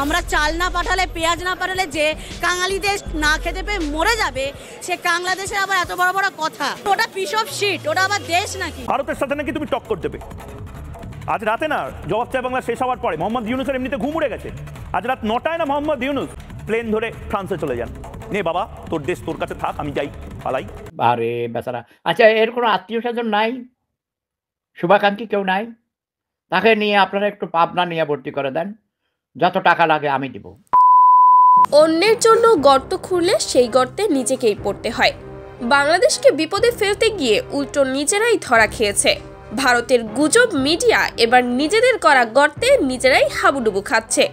আমরা চাল না পাঠালে, পেঁয়াজ না পাঠালে যে কাঙালি দেশ না খেতে পেয়ে মরে যাবে, সে বাংলাদেশের আবার এত বড় বড় কথা। ওটা পিস অফ শিট, ওটা আবার দেশ নাকি? ভারতের সাথে নাকি তুমি টক্কর দেবে। আজ রাতে না জবাব চাই বাংলা শেষ হওয়ার পরে মোহাম্মদ ইউনুসের এমনিতে ঘুম উড়ে গেছে। আজ রাত 9টায় না মোহাম্মদ ইউনুস প্লেন ধরে ফ্রান্সে চলে যান। নে বাবা, তোর দেশ তোর কাছে থাক, আমি যাই, পালাই। আরে বেচারা, আচ্ছা এর কোনো আত্মীয় স্বজন নাই, শুভাকাঙ্ক্ষী কেউ নাই? তাকে নিয়ে আপনারা একটু পাবনা নিয়ে ভর্তি করে দেন, যত টাকা লাগে আমি দিব। অন্যের জন্য গর্ত খুঁড়লে সেই গর্তে নিজেকেই পড়তে হয়। বাংলাদেশকে বিপদে ফেলতে গিয়ে উল্টো নিজেরাই ধরা খেয়েছে। ভারতের গুজব মিডিয়া এবার নিজেদের করা গর্তে নিজেরাই হাবুডুবু খাচ্ছে।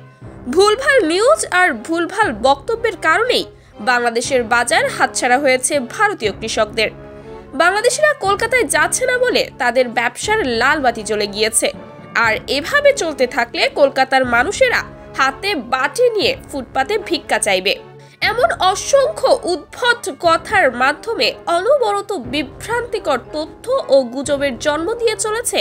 ভুলভাল নিউজ আর ভুলভাল বক্তব্যের কারণেই বাংলাদেশের বাজার হাতছাড়া হয়েছে ভারতীয় কৃষকদের। বাংলাদেশিরা কলকাতায় যাচ্ছে না বলে তাদের ব্যবসার লাল বাতি জ্বলে গিয়েছে। আর এভাবে চলতে থাকলে কলকাতার মানুষেরা হাতে বাটি নিয়ে ফুটপাতে ভিক্ষা চাইবে। এমন অসংখ্য উদ্ভট কথার মাধ্যমে অনবরত বিভ্রান্তিকর তথ্য ও গুজবের জন্ম দিয়ে চলেছে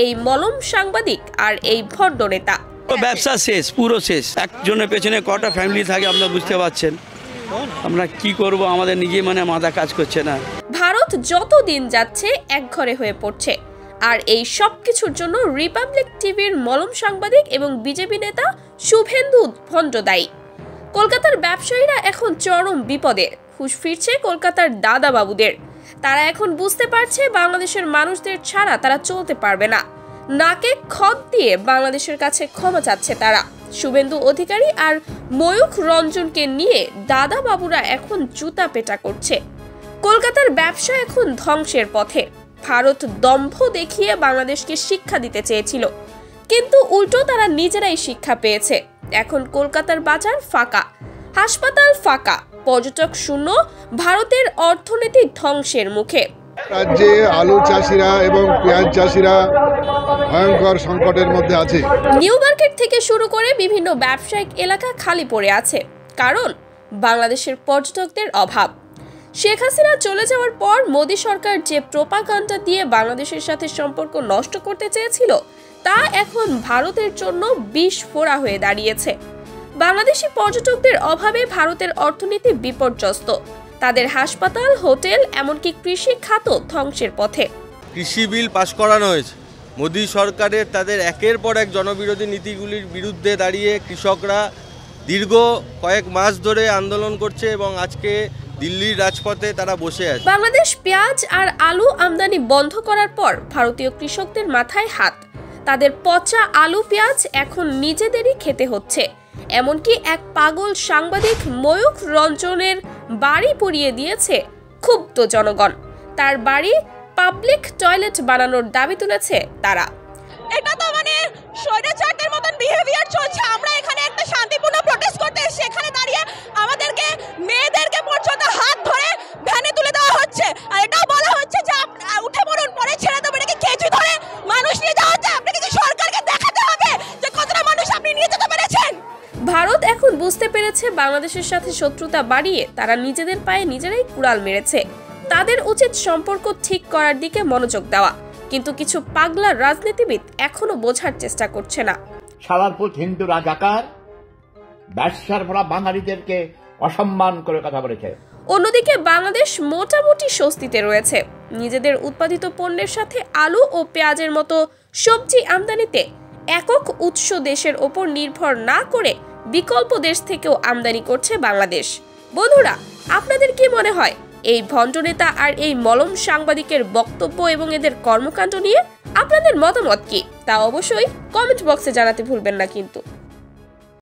এই মলম সাংবাদিক আর এই ভণ্ড নেতা। ব্যবসা শেষ, পুরো শেষ। একজনের পেছনে কটা ফ্যামিলি থাকে আপনারা বুঝতে পারছেন। আমরা কি করব, আমাদের নিজে মাথা কাজ করছে না। ভারত যত দিন যাচ্ছে একঘরে হয়ে পড়ছে। আর এই সব কিছুর জন্য রিপাবলিক টিভির মলম সাংবাদিক এবং বিজেপি নেতা শুভেন্দু ভণ্ড দায়ী। কলকাতার ব্যবসায়ীরা এখন চরম বিপদে। হুঁশ ফিরছে কলকাতার দাদা বাবুদের। তারা এখন বুঝতে পারছে বাংলাদেশের মানুষদের ছাড়া তারা চলতে পারবে না। নাকে খত দিয়ে বাংলাদেশের কাছে ক্ষমা চাচ্ছে তারা। শুভেন্দু অধিকারী আর ময়ূখ রঞ্জনকে নিয়ে দাদা বাবুরা এখন জুতা পেটা করছে। কলকাতার ব্যবসা এখন ধ্বংসের পথে। ভারত দম্ভ দেখিয়ে বাংলাদেশকে শিক্ষা দিতে চেয়েছিল, কিন্তু উল্টো তারা নিজেরাই শিক্ষা পেয়েছে। এখন কলকাতার বাজার ফাঁকা, হাসপাতাল ফাঁকা, পর্যটক শূন্য, ভারতের অর্থনীতি ধ্বংসের মুখে। রাজ্যে আলু চাষিরা এবং পেঁয়াজ চাষিরা ভয়ঙ্কর সংকটের মধ্যে আছে। নিউ মার্কেট থেকে শুরু করে বিভিন্ন ব্যবসায়িক এলাকা খালি পড়ে আছে, কারণ বাংলাদেশের পর্যটকদের অভাব। শেখ হাসিনা চলে যাওয়ার পর মোদী সরকার যে প্রোপাগান্ডা দিয়ে বাংলাদেশের সাথে সম্পর্ক নষ্ট করতে চেয়েছিল, তা এখন ভারতের জন্য বিষ ফোড়া হয়ে দাঁড়িয়েছে। বাংলাদেশি পর্যটকদের অভাবে ভারতের অর্থনীতি বিপর্যস্ত। তাদের হাসপাতাল, হোটেল, এমনকি কৃষি খাত ধ্বংসের পথে। কৃষি বিল পাশ করানো হয়েছে। মোদী সরকারের তাদের একের পর এক জনবিরোধী নীতিগুলির বিরুদ্ধে দাঁড়িয়ে কৃষকরা দীর্ঘ কয়েক মাস ধরে আন্দোলন করছে এবং আজকে দিল্লির রাজপথে তারা বসে আছে। বাংলাদেশ পেঁয়াজ আর আলু আমদানি বন্ধ করার পর ভারতীয় কৃষকদের মাথায় হাত। তাদের পচা আলু পেঁয়াজ এখন নিজেদেরই খেতে হচ্ছে। এমনকি এক পাগল সাংবাদিক ময়ূখ রঞ্জনের বাড়ি পুড়িয়ে দিয়েছে ক্ষুব্ধ জনগণ। তার বাড়ি পাবলিক টয়লেট বানানোর দাবি তুলেছে তারা। এটা তো মানে স্বৈরাচারদের মতন বিহেভিয়ার চলছে। আমরা এখানে একটা শান্তিপূর্ণ প্রোটেস্ট করতে এসেছি, এখানে দাঁড়িয়ে আমাদেরকে মেয়েদেরকে পর্যন্ত হাত ধরে ভ্যানে তুলে দেওয়া হচ্ছে। আর এটাও বলা হচ্ছে যে উঠে পড়ুন, পরে ছেড়ে দেবো। এটাকে কেঁচু ধরে মানুষ নিয়ে যাওয়া হচ্ছে। আপনাকে কি সরকারকে দেখাতে হবে যে কতটা মানুষ আপনি নিয়ে যেতে পেরেছেন? ভারত এখন বুঝতে পেরেছে বাংলাদেশের সাথে শত্রুতা বাড়িয়ে তারা নিজেদের পায়ে নিজেরাই কুড়াল মেরেছে। তাদের উচিত সম্পর্ক ঠিক করার দিকে মনোযোগ দেওয়া, কিন্তু কিছু পাগলা রাজনীতিবিদ এখনো বোঝার চেষ্টা করছে না। সালারপুর হিন্দু রাজাকার ব্যবসার ভরা বাঙালিদেরকে অসম্মান করে কথা বলেছে। অন্যদিকে বাংলাদেশ মোটামুটি স্বস্তিতে রয়েছে। নিজেদের উৎপাদিত পণ্যের সাথে আলু ও পেঁয়াজের মতো সবজি আমদানিতে একক উৎস দেশের ওপর নির্ভর না করে বিকল্প দেশ থেকেও আমদানি করছে বাংলাদেশ। বন্ধুরা, আপনাদের কি মনে হয় এই ভণ্ড নেতা আর এই মলম সাংবাদিকের বক্তব্য এবং এদের কর্মকাণ্ড নিয়ে? আপনাদের মতামত কি তা অবশ্যই কমেন্ট বক্সে জানাতে ভুলবেন না কিন্তু।